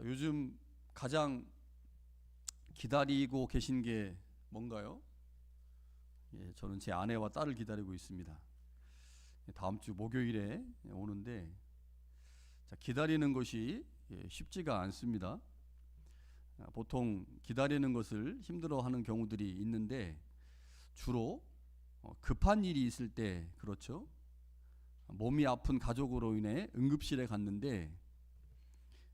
자, 요즘 가장 기다리고 계신 게 뭔가요? 저는 제 아내와 딸을 기다리고 있습니다. 다음 주 목요일에 오는데, 자, 기다리는 것이 쉽지가 않습니다. 보통 기다리는 것을 힘들어하는 경우들이 있는데, 주로 급한 일이 있을 때 그렇죠. 몸이 아픈 가족으로 인해 응급실에 갔는데,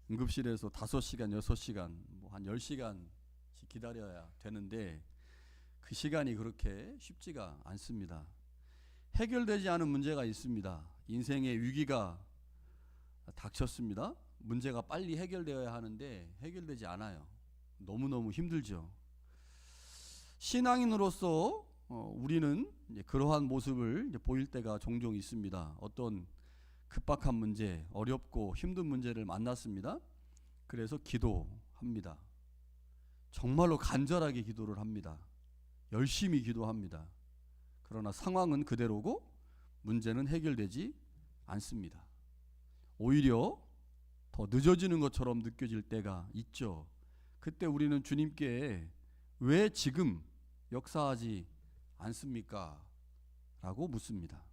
응급실에서 5시간, 6시간, 한 10시간씩 기다려야 되는데, 그 시간이 그렇게 쉽지가 않습니다. 해결되지 않은 문제가 있습니다. 인생의 위기가 닥쳤습니다. 문제가 빨리 해결되어야 하는데 해결되지 않아요. 너무너무 힘들죠. 신앙인으로서 우리는 그러한 모습을 보일 때가 종종 있습니다. 어떤 급박한 문제, 어렵고 힘든 문제를 만났습니다. 그래서 기도합니다. 정말로 간절하게 기도를 합니다. 열심히 기도합니다. 그러나 상황은 그대로고 문제는 해결되지 않습니다. 오히려 더 늦어지는 것처럼 느껴질 때가 있죠. 그때 우리는 주님께 왜 지금 역사하지 않습니까? 라고 묻습니다.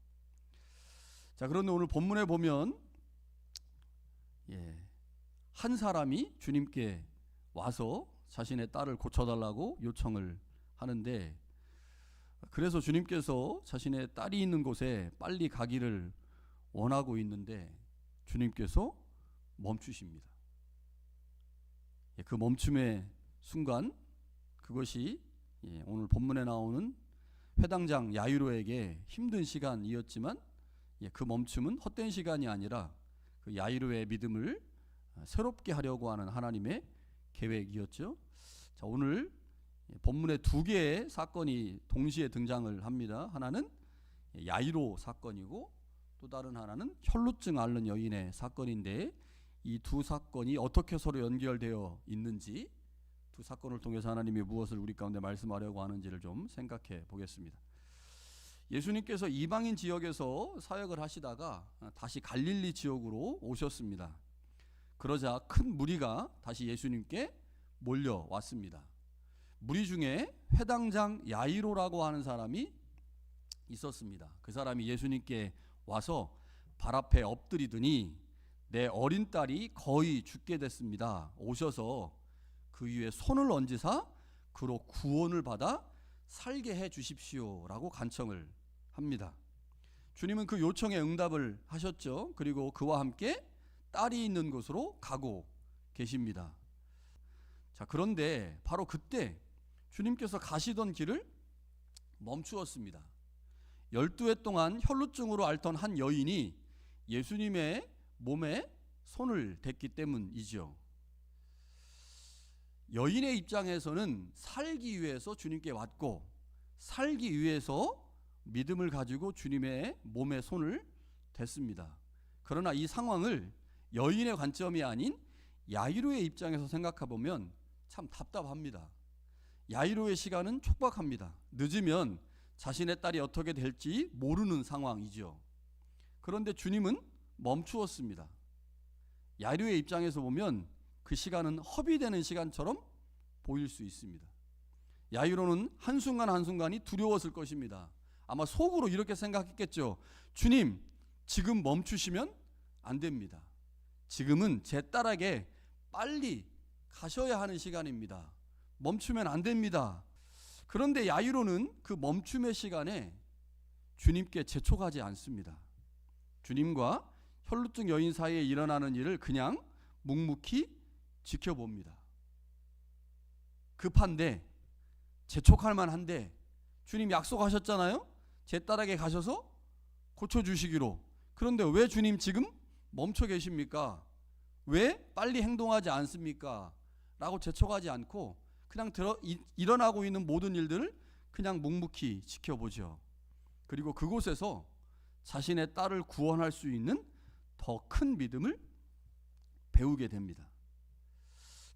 자, 그런데 오늘 본문에 보면 한 사람이 주님께 와서 자신의 딸을 고쳐달라고 요청을 하는데, 그래서 주님께서 자신의 딸이 있는 곳에 빨리 가기를 원하고 있는데 주님께서 멈추십니다. 그 멈춤의 순간, 그것이 오늘 본문에 나오는 회당장 야이로에게 힘든 시간이었지만, 그 멈춤은 헛된 시간이 아니라 그 야이로의 믿음을 새롭게 하려고 하는 하나님의 계획이었죠. 자, 오늘 본문에 두 개의 사건이 동시에 등장을 합니다. 하나는 야이로 사건이고 또 다른 하나는 혈루증 앓는 여인의 사건인데, 이 두 사건이 어떻게 서로 연결되어 있는지, 두 사건을 통해서 하나님이 무엇을 우리 가운데 말씀하려고 하는지를 좀 생각해 보겠습니다. 예수님께서 이방인 지역에서 사역을 하시다가 다시 갈릴리 지역으로 오셨습니다. 그러자 큰 무리가 다시 예수님께 몰려왔습니다. 무리 중에 회당장 야이로라고 하는 사람이 있었습니다. 그 사람이 예수님께 와서 발 앞에 엎드리더니 내 어린 딸이 거의 죽게 됐습니다. 오셔서 그 위에 손을 얹으사 그로 구원을 받아 살게 해 주십시오 라고 간청을 합니다. 주님은 그 요청에 응답을 하셨죠. 그리고 그와 함께 딸이 있는 곳으로 가고 계십니다. 자, 그런데 바로 그때 주님께서 가시던 길을 멈추었습니다. 12해 동안 혈루증으로 앓던 한 여인이 예수님의 몸에 손을 댔기 때문이죠. 여인의 입장에서는 살기 위해서 주님께 왔고, 살기 위해서 믿음을 가지고 주님의 몸에 손을 댔습니다. 그러나 이 상황을 여인의 관점이 아닌 야이로의 입장에서 생각해 보면 참 답답합니다. 야이로의 시간은 촉박합니다. 늦으면 자신의 딸이 어떻게 될지 모르는 상황이죠. 그런데 주님은 멈추었습니다. 야이로의 입장에서 보면 그 시간은 허비되는 시간처럼 보일 수 있습니다. 야이로는 한순간 한순간이 두려웠을 것입니다. 아마 속으로 이렇게 생각했겠죠. 주님, 지금 멈추시면 안 됩니다. 지금은 제 딸에게 빨리 가셔야 하는 시간입니다. 멈추면 안 됩니다. 그런데 야이로는 그 멈춤의 시간에 주님께 재촉하지 않습니다. 주님과 혈루증 여인 사이에 일어나는 일을 그냥 묵묵히 지켜봅니다. 급한데, 재촉할 만한데, 주님 약속하셨잖아요. 제 딸에게 가셔서 고쳐주시기로. 그런데 왜 주님 지금 멈춰 계십니까? 왜 빨리 행동하지 않습니까? 라고 재촉하지 않고 그냥 일어나고 있는 모든 일들을 그냥 묵묵히 지켜보죠. 그리고 그곳에서 자신의 딸을 구원할 수 있는 더 큰 믿음을 배우게 됩니다.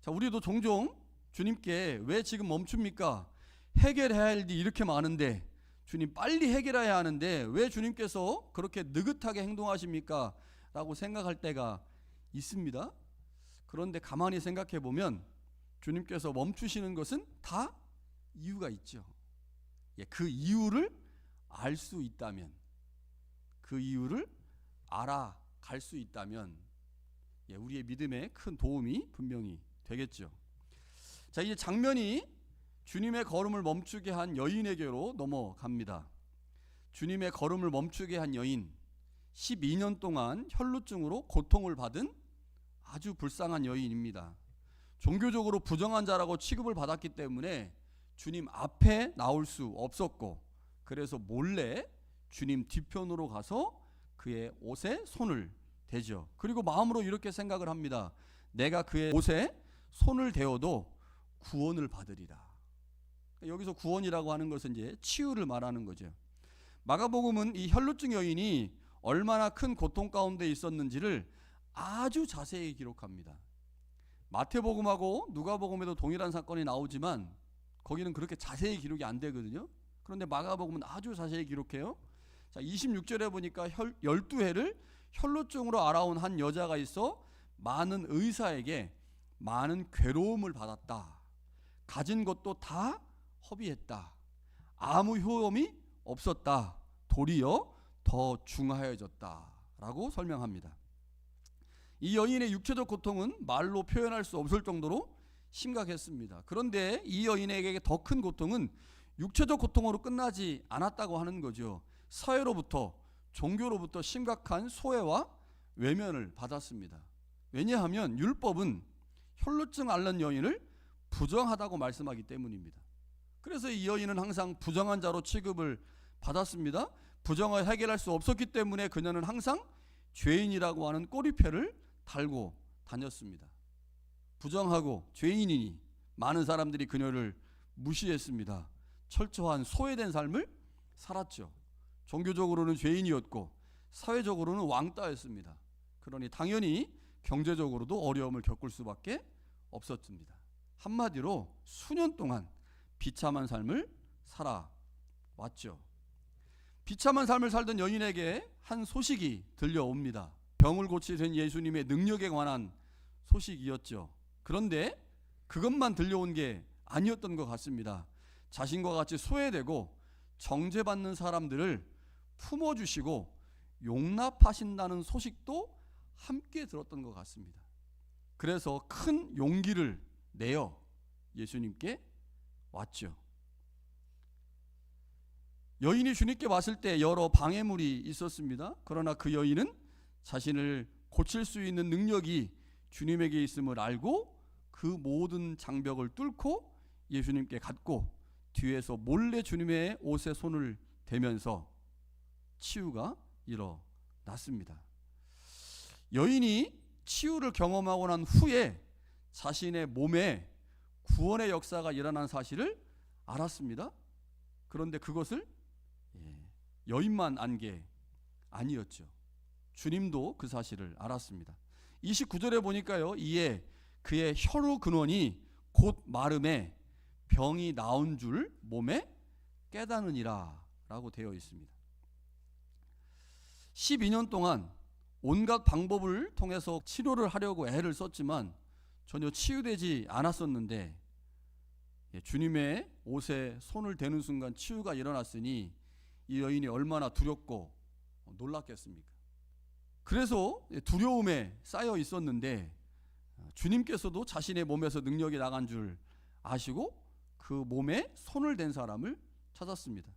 자, 우리도 종종 주님께 왜 지금 멈춥니까? 해결해야 할 일이 이렇게 많은데, 주님 빨리 해결해야 하는데 왜 주님께서 그렇게 느긋하게 행동하십니까? 라고 생각할 때가 있습니다. 그런데 가만히 생각해 보면 주님께서 멈추시는 것은 다 이유가 있죠. 그 이유를 알 수 있다면, 그 이유를 알아갈 수 있다면 우리의 믿음에 큰 도움이 분명히 되겠죠. 자, 이제 장면이 주님의 걸음을 멈추게 한 여인에게로 넘어갑니다. 주님의 걸음을 멈추게 한 여인, 12년 동안 혈루증으로 고통을 받은 아주 불쌍한 여인입니다. 종교적으로 부정한 자라고 취급을 받았기 때문에 주님 앞에 나올 수 없었고, 그래서 몰래 주님 뒤편으로 가서 그의 옷에 손을 대죠. 그리고 마음으로 이렇게 생각을 합니다. 내가 그의 옷에 손을 대어도 구원을 받으리라. 여기서 구원이라고 하는 것은 이제 치유를 말하는 거죠. 마가복음은 이 혈루증 여인이 얼마나 큰 고통 가운데 있었는지를 아주 자세히 기록합니다. 마태복음하고 누가복음에도 동일한 사건이 나오지만 거기는 그렇게 자세히 기록이 안 되거든요. 그런데 마가복음은 아주 자세히 기록해요. 자, 26절에 보니까 12해를 혈루증으로 알아온 한 여자가 있어 많은 의사에게 많은 괴로움을 받았다. 가진 것도 다 허비했다. 아무 효험이 없었다. 도리어 더 중하여졌다. 라고 설명합니다. 이 여인의 육체적 고통은 말로 표현할 수 없을 정도로 심각했습니다. 그런데 이 여인에게 더 큰 고통은 육체적 고통으로 끝나지 않았다고 하는 거죠. 사회로부터, 종교로부터 심각한 소외와 외면을 받았습니다. 왜냐하면 율법은 혈루증 앓는 여인을 부정하다고 말씀하기 때문입니다. 그래서 이 여인은 항상 부정한 자로 취급을 받았습니다. 부정을 해결할 수 없었기 때문에 그녀는 항상 죄인이라고 하는 꼬리표를 달고 다녔습니다. 부정하고 죄인이니 많은 사람들이 그녀를 무시했습니다. 철저한 소외된 삶을 살았죠. 종교적으로는 죄인이었고 사회적으로는 왕따였습니다. 그러니 당연히 경제적으로도 어려움을 겪을 수밖에 없었습니다. 한마디로 수년 동안 비참한 삶을 살아왔죠. 비참한 삶을 살던 여인에게 한 소식이 들려옵니다. 병을 고치신 예수님의 능력에 관한 소식이었죠. 그런데 그것만 들려온 게 아니었던 것 같습니다. 자신과 같이 소외되고 정죄받는 사람들을 품어주시고 용납하신다는 소식도 함께 들었던 것 같습니다. 그래서 큰 용기를 내어 예수님께 왔죠. 여인이 주님께 왔을 때 여러 방해물이 있었습니다. 그러나 그 여인은 자신을 고칠 수 있는 능력이 주님에게 있음을 알고 그 모든 장벽을 뚫고 예수님께 갔고 뒤에서 몰래 주님의 옷에 손을 대면서 치유가 일어났습니다. 여인이 치유를 경험하고 난 후에 자신의 몸에 구원의 역사가 일어난 사실을 알았습니다. 그런데 그것을 여인만 안 게 아니었죠. 주님도 그 사실을 알았습니다. 29절에 보니까요, 이에 그의 혈루 근원이 곧 마름에 병이 나온 줄 몸에 깨닫느니라 라고 되어 있습니다. 12년 동안 온갖 방법을 통해서 치료를 하려고 애를 썼지만 전혀 치유되지 않았었는데 주님의 옷에 손을 대는 순간 치유가 일어났으니 이 여인이 얼마나 두렵고 놀랐겠습니까? 그래서 두려움에 쌓여 있었는데 주님께서도 자신의 몸에서 능력이 나간 줄 아시고 그 몸에 손을 댄 사람을 찾았습니다.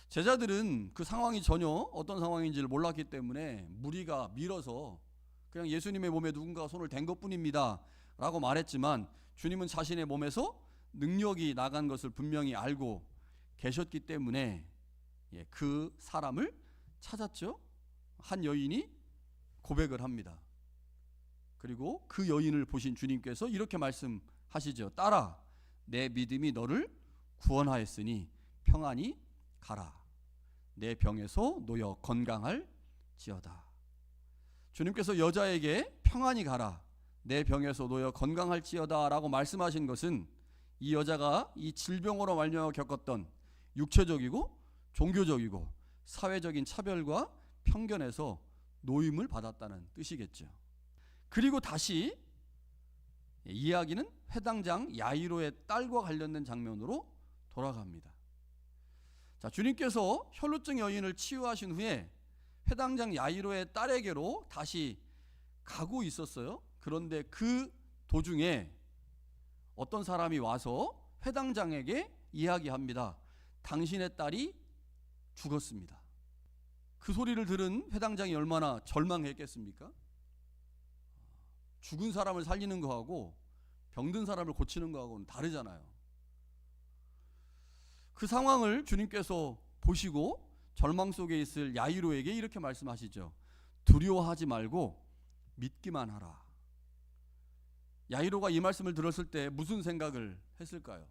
제자들은 그 상황이 전혀 어떤 상황인지를 몰랐기 때문에 무리가 밀어서 그냥 예수님의 몸에 누군가가 손을 댄 것뿐입니다 라고 말했지만 주님은 자신의 몸에서 능력이 나간 것을 분명히 알고 계셨기 때문에 그 사람을 찾았죠. 한 여인이 고백을 합니다. 그리고 그 여인을 보신 주님께서 이렇게 말씀하시죠. 딸아, 내 믿음이 너를 구원하였으니 평안히 가라. 내 병에서 놓여 건강할지어다. 주님께서 여자에게 평안히 가라, 내 병에서 놓여 건강할지어다 라고 말씀하신 것은 이 여자가 이 질병으로 말미암아 겪었던 육체적이고 종교적이고 사회적인 차별과 편견에서 노임을 받았다는 뜻이겠죠. 그리고 다시 이야기는 회당장 야이로의 딸과 관련된 장면으로 돌아갑니다. 자, 주님께서 혈루증 여인을 치유하신 후에 회당장 야이로의 딸에게로 다시 가고 있었어요. 그런데 그 도중에 어떤 사람이 와서 회당장에게 이야기합니다. 당신의 딸이 죽었습니다. 그 소리를 들은 회당장이 얼마나 절망했겠습니까? 죽은 사람을 살리는 거하고 병든 사람을 고치는 거하고는 다르잖아요. 그 상황을 주님께서 보시고 절망 속에 있을 야이로에게 이렇게 말씀하시죠. 두려워하지 말고 믿기만 하라. 야이로가 이 말씀을 들었을 때 무슨 생각을 했을까요?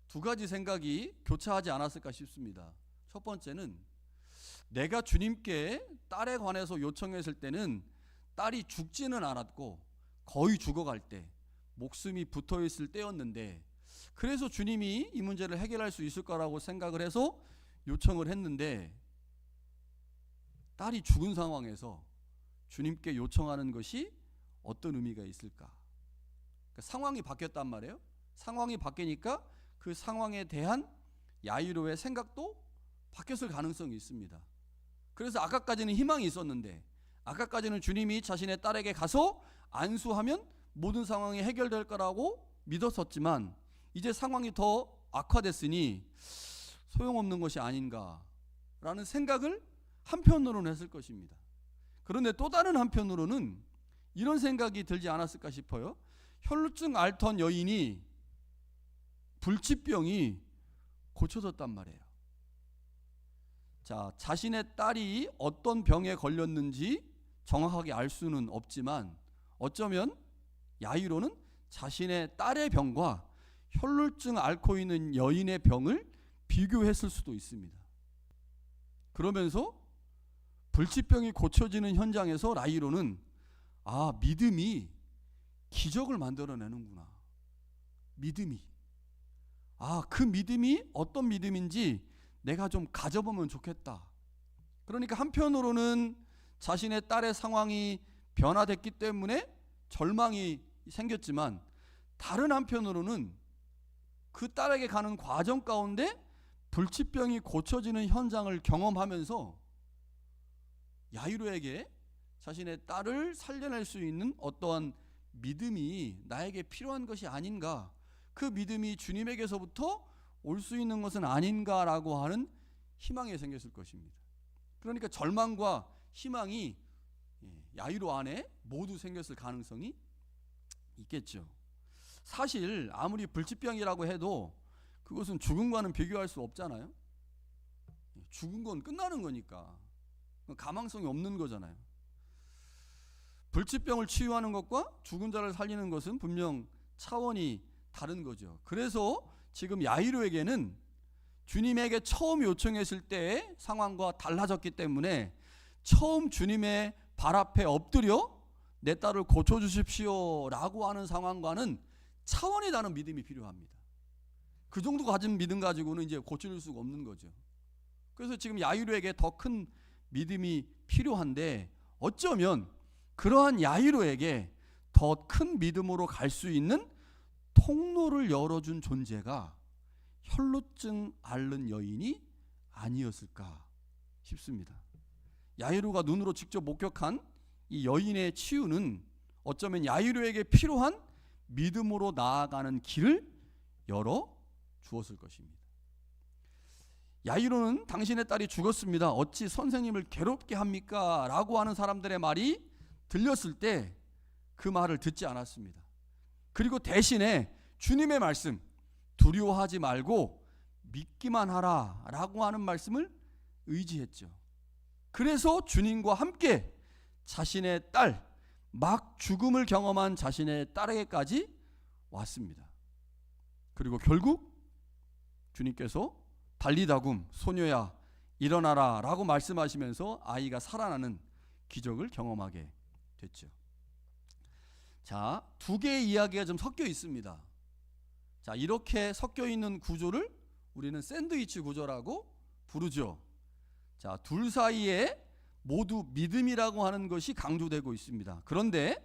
두 가지 생각이 교차하지 않았을까 싶습니다. 첫 번째는 내가 주님께 딸에 관해서 요청했을 때는 딸이 죽지는 않았고 거의 죽어갈 때 목숨이 붙어있을 때였는데 그래서 주님이 이 문제를 해결할 수 있을 거라고 생각을 해서 요청을 했는데 딸이 죽은 상황에서 주님께 요청하는 것이 어떤 의미가 있을까? 그러니까 상황이 바뀌었단 말이에요. 상황이 바뀌니까 그 상황에 대한 야이로의 생각도 바뀌었을 가능성이 있습니다. 그래서 아까까지는 희망이 있었는데 아까까지는 주님이 자신의 딸에게 가서 안수하면 모든 상황이 해결될 거라고 믿었었지만 이제 상황이 더 악화됐으니 소용없는 것이 아닌가라는 생각을 한편으로는 했을 것입니다. 그런데 또 다른 한편으로는 이런 생각이 들지 않았을까 싶어요. 혈루증 앓던 여인이 불치병이 고쳐졌단 말이에요. 자, 자신의 딸이 어떤 병에 걸렸는지 정확하게 알 수는 없지만 어쩌면 야이로는 자신의 딸의 병과 혈루증 앓고 있는 여인의 병을 비교했을 수도 있습니다. 그러면서 불치병이 고쳐지는 현장에서 야이로는 믿음이 기적을 만들어내는구나. 믿음이. 그 믿음이 어떤 믿음인지 내가 좀 가져보면 좋겠다. 그러니까 한편으로는 자신의 딸의 상황이 변화됐기 때문에 절망이 생겼지만 다른 한편으로는 그 딸에게 가는 과정 가운데 불치병이 고쳐지는 현장을 경험하면서 야이로에게 자신의 딸을 살려낼 수 있는 어떠한 믿음이 나에게 필요한 것이 아닌가, 그 믿음이 주님에게서부터 올 수 있는 것은 아닌가라고 하는 희망이 생겼을 것입니다. 그러니까 절망과 희망이 야이로 안에 모두 생겼을 가능성이 있겠죠. 사실 아무리 불치병이라고 해도 그것은 죽음과는 비교할 수 없잖아요. 죽은 건 끝나는 거니까 가망성이 없는 거잖아요. 불치병을 치유하는 것과 죽은 자를 살리는 것은 분명 차원이 다른 거죠. 그래서 지금 야이로에게는 주님에게 처음 요청했을 때의 상황과 달라졌기 때문에 처음 주님의 발 앞에 엎드려 내 딸을 고쳐주십시오 라고 하는 상황과는 차원이 다른 믿음이 필요합니다. 그 정도 가진 믿음 가지고는 이제 고쳐줄 수가 없는 거죠. 그래서 지금 야이로에게 더 큰 믿음이 필요한데 어쩌면 그러한 야이로에게 더 큰 믿음으로 갈 수 있는 통로를 열어준 존재가 혈루증 앓는 여인이 아니었을까 싶습니다. 야이로가 눈으로 직접 목격한 이 여인의 치유는 어쩌면 야이로에게 필요한 믿음으로 나아가는 길을 열어 주었을 것입니다. 야이로는 당신의 딸이 죽었습니다. 어찌 선생님을 괴롭게 합니까? 라고 하는 사람들의 말이 들렸을 때 그 말을 듣지 않았습니다. 그리고 대신에 주님의 말씀, 두려워하지 말고 믿기만 하라 라고 하는 말씀을 의지했죠. 그래서 주님과 함께 자신의 딸, 막 죽음을 경험한 자신의 딸에게까지 왔습니다. 그리고 결국 주님께서 달리다굼 소녀야 일어나라 라고 말씀하시면서 아이가 살아나는 기적을 경험하게 됐죠. 자, 두 개의 이야기가 좀 섞여 있습니다. 자, 이렇게 섞여 있는 구조를 우리는 샌드위치 구조라고 부르죠. 자, 둘 사이에 모두 믿음이라고 하는 것이 강조되고 있습니다. 그런데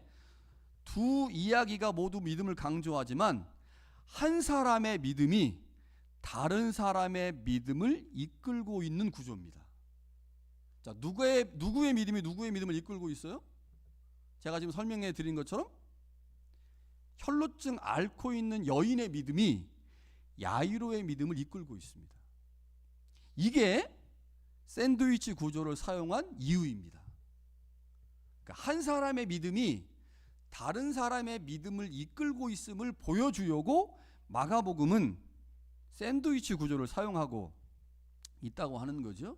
두 이야기가 모두 믿음을 강조하지만 한 사람의 믿음이 다른 사람의 믿음을 이끌고 있는 구조입니다. 자, 누구의 믿음이 누구의 믿음을 이끌고 있어요? 제가 지금 설명해 드린 것처럼 혈루증 앓고 있는 여인의 믿음이 야이로의 믿음을 이끌고 있습니다. 이게 샌드위치 구조를 사용한 이유입니다. 그러니까 한 사람의 믿음이 다른 사람의 믿음을 이끌고 있음을 보여주려고 마가복음은 샌드위치 구조를 사용하고 있다고 하는 거죠.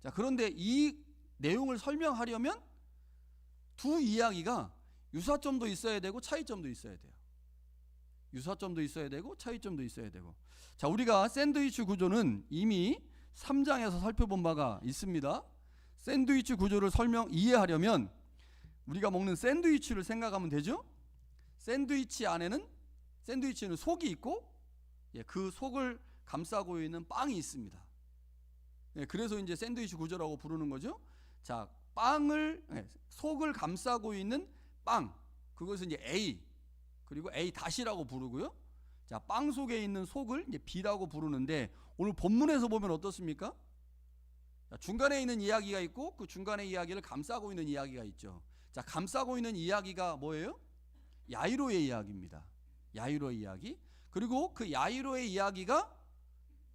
자, 그런데 이 내용을 설명하려면 두 이야기가 유사점도 있어야 되고 차이점도 있어야 돼요. 유사점도 있어야 되고 차이점도 있어야 되고. 자, 우리가 샌드위치 구조는 이미 3장에서 살펴본 바가 있습니다. 샌드위치 구조를 이해하려면 우리가 먹는 샌드위치를 생각하면 되죠. 샌드위치는 속이 있고 그 속을 감싸고 있는 빵이 있습니다. 그래서 이제 샌드위치 구조라고 부르는 거죠. 자, 속을 감싸고 있는 빵, 그것은 이제 A, 그리고 A-라고 부르고요. 자, 빵 속에 있는 속을 이제 B라고 부르는데, 오늘 본문에서 보면 어떻습니까? 자, 중간에 있는 이야기가 있고 그 중간의 이야기를 감싸고 있는 이야기가 있죠. 자, 감싸고 있는 이야기가 뭐예요? 야이로의 이야기입니다. 야이로의 이야기. 그리고 그 야이로의 이야기가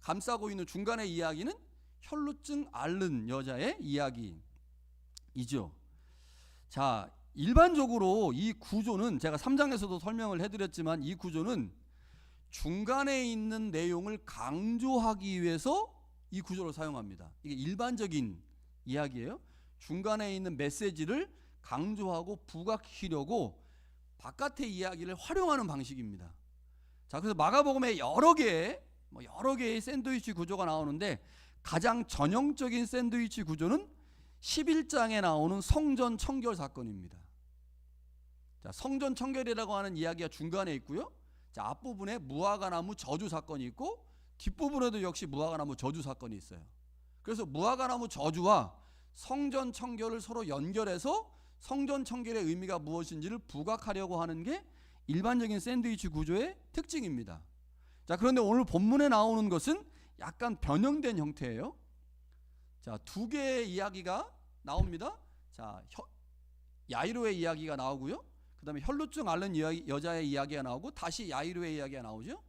감싸고 있는 중간의 이야기는 혈루증 앓는 여자의 이야기이죠. 자, 일반적으로 이 구조는 제가 3장에서도 설명을 해드렸지만 이 구조는 중간에 있는 내용을 강조하기 위해서 이 구조를 사용합니다. 이게 일반적인 이야기예요. 중간에 있는 메시지를 강조하고 부각시키려고 바깥의 이야기를 활용하는 방식입니다. 자, 그래서 마가복음에 여러 개의 샌드위치 구조가 나오는데 가장 전형적인 샌드위치 구조는 11장에 나오는 성전 청결 사건입니다. 자, 성전 청결이라고 하는 이야기가 중간에 있고요. 자, 앞부분에 무화과나무 저주 사건이 있고 뒷부분에도 역시 무화과나무 저주 사건이 있어요. 그래서 무화과나무 저주와 성전 청결을 서로 연결해서 성전 청결의 의미가 무엇인지를 부각하려고 하는 게 일반적인 샌드위치 구조의 특징입니다. 자, 그런데 오늘 본문에 나오는 것은 약간 변형된 형태예요. 자, 두 개의 이야기가 나옵니다. 자, 야이로의 이야기가 나오고요. 그 다음에 혈루증 앓는 여자의 이야기가 나오고 다시 야이로의 이야기가 나오죠.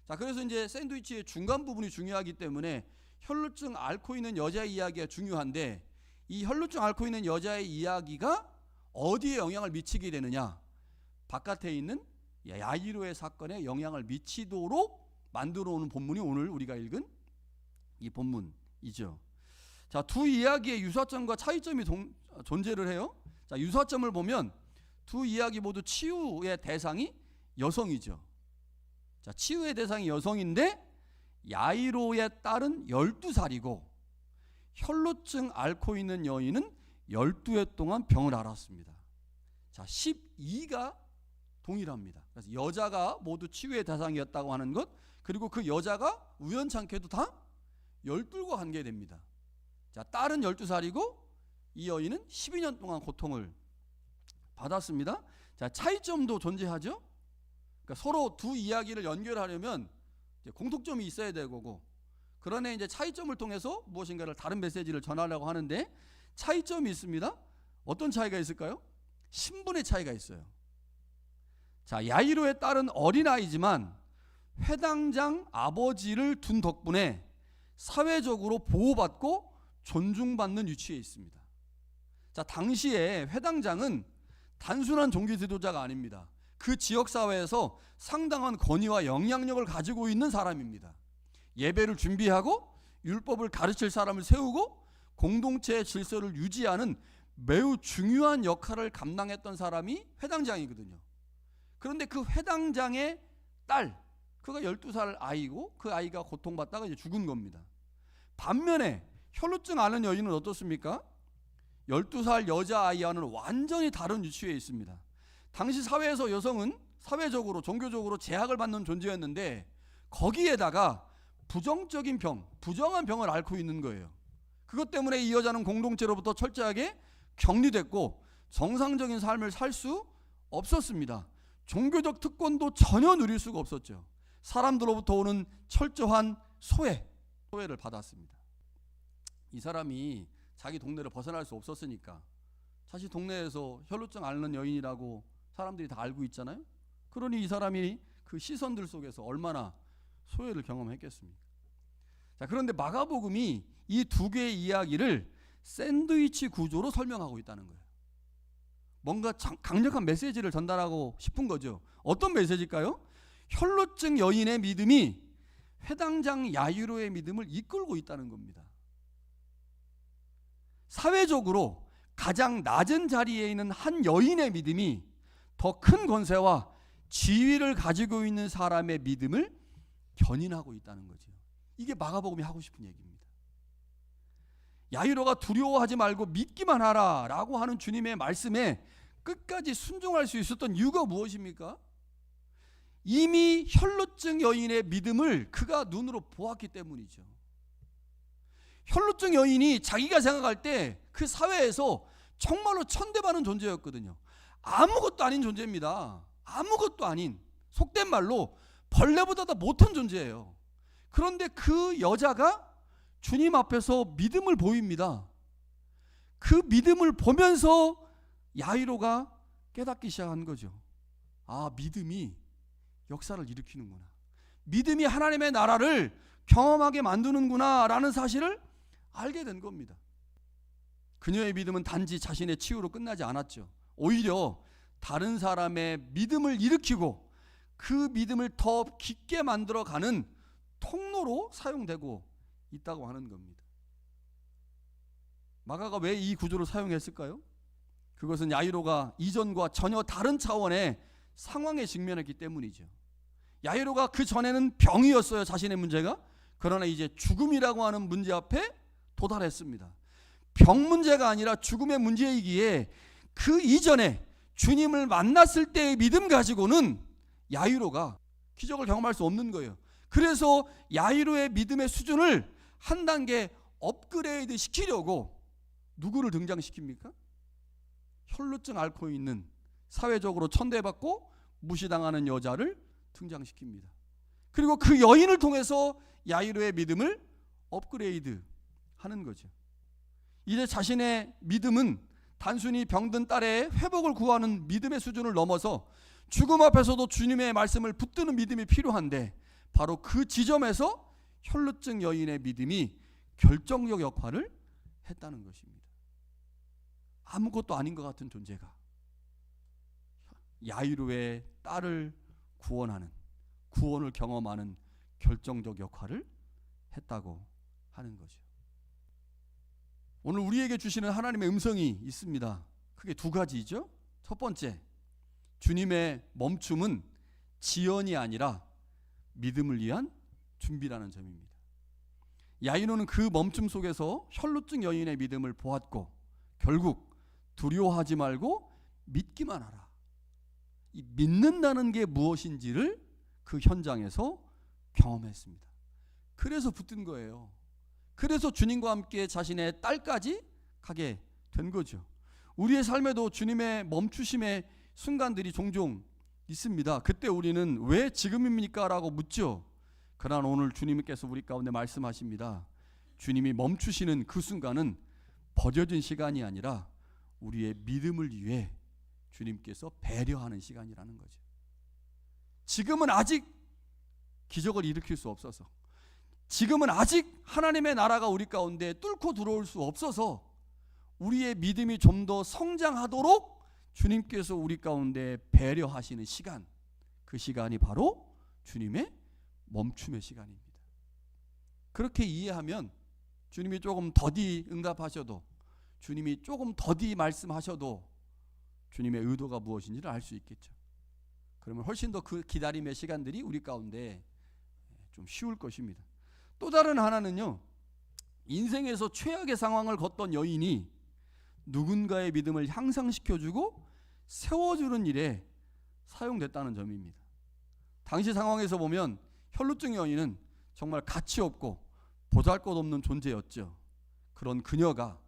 자, 그래서 이제 샌드위치의 중간 부분이 중요하기 때문에 혈루증 앓고 있는 여자의 이야기가 중요한데, 이 혈루증 앓고 있는 여자의 이야기가 어디에 영향을 미치게 되느냐? 바깥에 있는 야이로의 사건에 영향을 미치도록 만들어 오는 본문이 오늘 우리가 읽은 이 본문이죠. 자, 두 이야기의 유사점과 차이점이 존재를 해요. 자, 유사점을 보면 두 이야기 모두 치유의 대상이 여성이죠. 자, 치유의 대상이 여성인데 야이로의 딸은 12살이고 혈루증 앓고 있는 여인은 12해 동안 병을 앓았습니다. 자, 12가 동일합니다. 그래서 여자가 모두 치유의 대상이었다고 하는 것, 그리고 그 여자가 우연찮게도 다 열둘과 관계됩니다. 자, 딸은 12살이고 이 여인은 12년 동안 고통을 받았습니다. 자, 차이점도 존재하죠. 그러니까 서로 두 이야기를 연결하려면 이제 공통점이 있어야 되고, 그러나 이제 차이점을 통해서 무엇인가를 다른 메시지를 전하려고 하는데 차이점이 있습니다. 어떤 차이가 있을까요? 신분의 차이가 있어요. 자, 야이로의 딸은 어린아이지만 회당장 아버지를 둔 덕분에 사회적으로 보호받고 존중받는 위치에 있습니다. 자, 당시에 회당장은 단순한 종교 지도자가 아닙니다. 그 지역 사회에서 상당한 권위와 영향력을 가지고 있는 사람입니다. 예배를 준비하고 율법을 가르칠 사람을 세우고 공동체의 질서를 유지하는 매우 중요한 역할을 감당했던 사람이 회당장이거든요. 그런데 그 회당장의 딸, 그가 12살 아이고 그 아이가 고통받다가 이제 죽은 겁니다. 반면에 혈루증 앓는 여인은 어떻습니까? 12살 여자아이와는 완전히 다른 위치에 있습니다. 당시 사회에서 여성은 사회적으로 종교적으로 제약을 받는 존재였는데 거기에다가 부정적인 병, 부정한 병을 앓고 있는 거예요. 그것 때문에 이 여자는 공동체로부터 철저하게 격리됐고 정상적인 삶을 살 수 없었습니다. 종교적 특권도 전혀 누릴 수가 없었죠. 사람들로부터 오는 철저한 소외를 받았습니다. 이 사람이 자기 동네를 벗어날 수 없었으니까 자기 동네에서 혈루증 앓는 여인이라고 사람들이 다 알고 있잖아요. 그러니 이 사람이 그 시선들 속에서 얼마나 소외를 경험했겠습니까? 자, 그런데 마가복음이 이 두 개의 이야기를 샌드위치 구조로 설명하고 있다는 거예요. 뭔가 강력한 메시지를 전달하고 싶은 거죠. 어떤 메시지일까요? 혈루증 여인의 믿음이 회당장 야이로의 믿음을 이끌고 있다는 겁니다. 사회적으로 가장 낮은 자리에 있는 한 여인의 믿음이 더 큰 권세와 지위를 가지고 있는 사람의 믿음을 견인하고 있다는 거죠. 이게 마가복음이 하고 싶은 얘기입니다. 야이로가 두려워하지 말고 믿기만 하라 라고 하는 주님의 말씀에 끝까지 순종할 수 있었던 이유가 무엇입니까? 이미 혈루증 여인의 믿음을 그가 눈으로 보았기 때문이죠. 혈루증 여인이 자기가 생각할 때 그 사회에서 정말로 천대받는 존재였거든요. 아무것도 아닌 존재입니다. 아무것도 아닌, 속된 말로 벌레보다 더 못한 존재예요. 그런데 그 여자가 주님 앞에서 믿음을 보입니다. 그 믿음을 보면서 야이로가 깨닫기 시작한 거죠. 아, 믿음이 역사를 일으키는구나. 믿음이 하나님의 나라를 경험하게 만드는구나 라는 사실을 알게 된 겁니다. 그녀의 믿음은 단지 자신의 치유로 끝나지 않았죠. 오히려 다른 사람의 믿음을 일으키고 그 믿음을 더 깊게 만들어가는 통로로 사용되고 있다고 하는 겁니다. 마가가 왜 이 구조를 사용했을까요? 그것은 야이로가 이전과 전혀 다른 차원의 상황에 직면했기 때문이죠. 야이로가 그 전에는 병이었어요, 자신의 문제가. 그러나 이제 죽음이라고 하는 문제 앞에 도달했습니다. 병 문제가 아니라 죽음의 문제이기에 그 이전에 주님을 만났을 때의 믿음 가지고는 야이로가 기적을 경험할 수 없는 거예요. 그래서 야이로의 믿음의 수준을 한 단계 업그레이드 시키려고 누구를 등장시킵니까? 혈루증 앓고 있는, 사회적으로 천대받고 무시당하는 여자를 등장시킵니다. 그리고 그 여인을 통해서 야이로의 믿음을 업그레이드 하는 거죠. 이제 자신의 믿음은 단순히 병든 딸의 회복을 구하는 믿음의 수준을 넘어서 죽음 앞에서도 주님의 말씀을 붙드는 믿음이 필요한데, 바로 그 지점에서 혈루증 여인의 믿음이 결정적 역할을 했다는 것입니다. 아무것도 아닌 것 같은 존재가 야이로의 딸을 구원하는, 구원을 경험하는 결정적 역할을 했다고 하는 거죠. 오늘 우리에게 주시는 하나님의 음성이 있습니다. 크게 두 가지죠. 첫 번째, 주님의 멈춤은 지연이 아니라 믿음을 위한 준비라는 점입니다. 야이로는 그 멈춤 속에서 혈루증 여인의 믿음을 보았고 결국 두려워하지 말고 믿기만 하라. 이 믿는다는 게 무엇인지를 그 현장에서 경험했습니다. 그래서 붙든 거예요. 그래서 주님과 함께 자신의 딸까지 가게 된 거죠. 우리의 삶에도 주님의 멈추심의 순간들이 종종 있습니다. 그때 우리는 왜 지금입니까? 라고 묻죠. 그러나 오늘 주님께서 우리 가운데 말씀하십니다. 주님이 멈추시는 그 순간은 버려진 시간이 아니라 우리의 믿음을 위해 주님께서 배려하는 시간이라는 거죠. 지금은 아직 기적을 일으킬 수 없어서, 지금은 아직 하나님의 나라가 우리 가운데 뚫고 들어올 수 없어서 우리의 믿음이 좀 더 성장하도록 주님께서 우리 가운데 배려하시는 시간, 그 시간이 바로 주님의 멈춤의 시간입니다. 그렇게 이해하면 주님이 조금 더디 응답하셔도, 주님이 조금 더디 말씀하셔도 주님의 의도가 무엇인지를 알 수 있겠죠. 그러면 훨씬 더 그 기다림의 시간들이 우리 가운데 좀 쉬울 것입니다. 또 다른 하나는요, 인생에서 최악의 상황을 걷던 여인이 누군가의 믿음을 향상시켜주고 세워주는 일에 사용됐다는 점입니다. 당시 상황에서 보면 혈루증 여인은 정말 가치 없고 보잘것없는 존재였죠. 그런 그녀가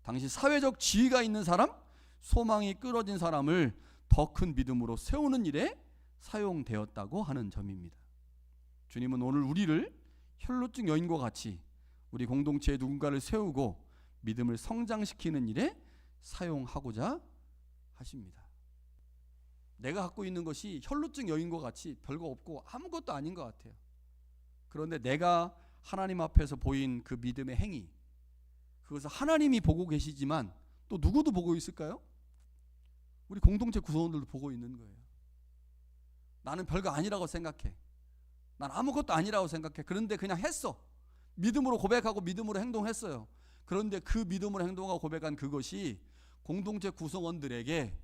당시 사회적 지위가 있는 사람, 소망이 끊어진 사람을 더 큰 믿음으로 세우는 일에 사용되었다고 하는 점입니다. 주님은 오늘 우리를 혈루증 여인과 같이 우리 공동체에 누군가를 세우고 믿음을 성장시키는 일에 사용하고자 하십니다. 내가 갖고 있는 것이 혈루증 여인과 같이 별거 없고 아무것도 아닌 것 같아요. 그런데 내가 하나님 앞에서 보인 그 믿음의 행위, 그것을 하나님이 보고 계시지만 또 누구도 보고 있을까요? 우리 공동체 구성원들도 보고 있는 거예요. 나는 별거 아니라고 생각해. 난 아무것도 아니라고 생각해. 그런데 그냥 했어. 믿음으로 고백하고 믿음으로 행동했어요. 그런데 그 믿음으로 행동하고 고백한 그것이 공동체 구성원들에게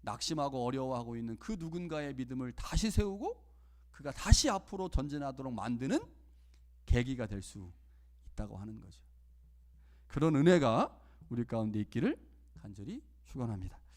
낙심하고 어려워하고 있는 그 누군가의 믿음을 다시 세우고 그가 다시 앞으로 전진하도록 만드는 계기가 될 수 있다고 하는 거죠. 그런 은혜가 우리 가운데 있기를 간절히 축원합니다.